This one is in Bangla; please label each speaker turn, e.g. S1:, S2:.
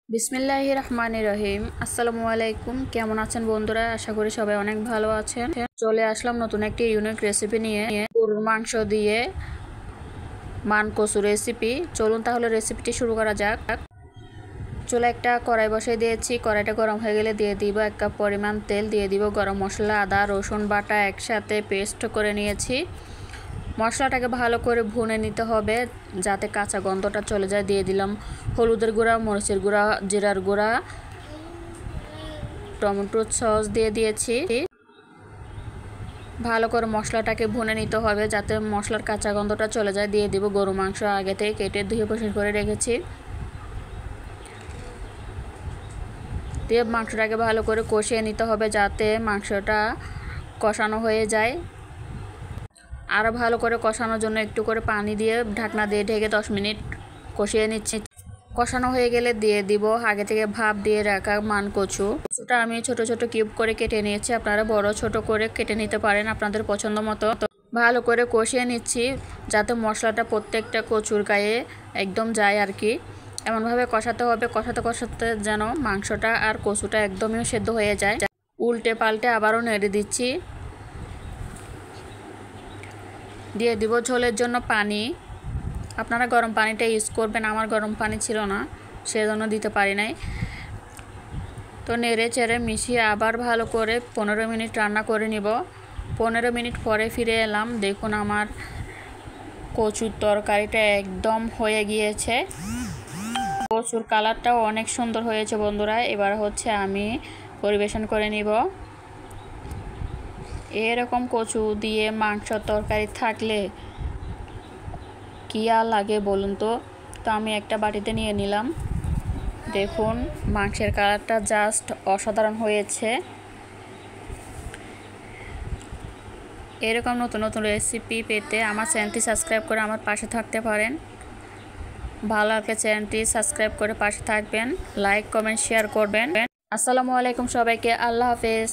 S1: বিসমিল্লাহির রহমানির রহিম। আসসালামু আলাইকুম। কেমন আছেন বন্ধুরা? আশা করি সবাই অনেক ভালো আছেন। চলে আসলাম নতুন একটি ইউনিক রেসিপি নিয়ে, গরুর মাংস দিয়ে মান কচু রেসিপি। চলুন তাহলে রেসিপিটি শুরু করা যাক। চুলা একটা কড়াই বসিয়ে দিয়েছি। কড়াইটা গরম হয়ে গেলে দিয়ে দিব 1 কাপ পরিমাণ তেল, দিয়ে দিব গরম মশলা, আদা রসুন বাটা একসাথে পেস্ট করে নিয়েছি। মশলাটাকে ভালো করে ভুনে নিতে হবে যাতে কাঁচা গন্ধটা চলে যায়। দিয়ে দিলাম হলুদের গুঁড়া, মরিচের গুঁড়া, জিরার গুঁড়া, টমেটো সস দিয়ে দিয়েছি। ভালো করে মশলাটাকে ভুনে নিতে হবে যাতে মশলার কাঁচা গন্ধটা চলে যায়। দিয়ে দিব গরু মাংস আগে থেকে কেটে ধুয়ে পরিষ্কার করে রেখেছি। দিয়ে মাংসটাকে ভালো করে কষিয়ে নিতে হবে যাতে মাংসটা কষানো হয়ে যায়। আরও ভালো করে কষানোর জন্য একটু করে পানি দিয়ে ঢাকনা দিয়ে ঢেকে 10 মিনিট কষিয়ে নিচ্ছি। কষানো হয়ে গেলে দিয়ে দিব আগে থেকে ভাপ দিয়ে রাখা মান কচুটা আমি ছোট ছোট কিউব করে কেটে নিয়েছি। আপনারা বড় ছোট করে কেটে নিতে পারেন আপনাদের পছন্দ মতো। ভালো করে কষিয়ে নিচ্ছি যাতে মশলাটা প্রত্যেকটা কচুর গায়ে একদম যায় আর কি। এমনভাবে কষাতে হবে, কষাতে কষাতে যেন মাংসটা আর কচুটা একদমই সেদ্ধ হয়ে যায়। উল্টে পাল্টে আবারও নেড়ে দিচ্ছি। দিয়ে দিব ঝোলের জন্য পানি। আপনারা গরম পানিটা ইউজ করবেন, আমার গরম পানি ছিল না সেজন্য দিতে পারি নাই। তো নেড়ে চেড়ে মিশিয়ে আবার ভালো করে 15 মিনিট রান্না করে নিব। 15 মিনিট পরে ফিরে এলাম। দেখুন আমার কচুর তরকারিটা একদম হয়ে গিয়েছে। কচুর কালারটাও অনেক সুন্দর হয়েছে বন্ধুরা। এবার হচ্ছে আমি পরিবেশন করে নিব। এরকম কচু দিয়ে মাংসর তরকারি থাকলে কি আর লাগে বলুন তো। তো আমি একটা বাটিতে নিয়ে নিলাম। দেখুন মাংসের কালারটা জাস্ট অসাধারণ হয়েছে। এরকম নতুন নতুন রেসিপি পেতে আমার চ্যানেলটি সাবস্ক্রাইব করে আমার পাশে থাকতে পারেন। ভালো লাগলে চ্যানেলটি সাবস্ক্রাইব করে পাশে থাকবেন, লাইক কমেন্ট শেয়ার করবেন। আসসালামু আলাইকুম সবাইকে। আল্লাহ হাফেজ।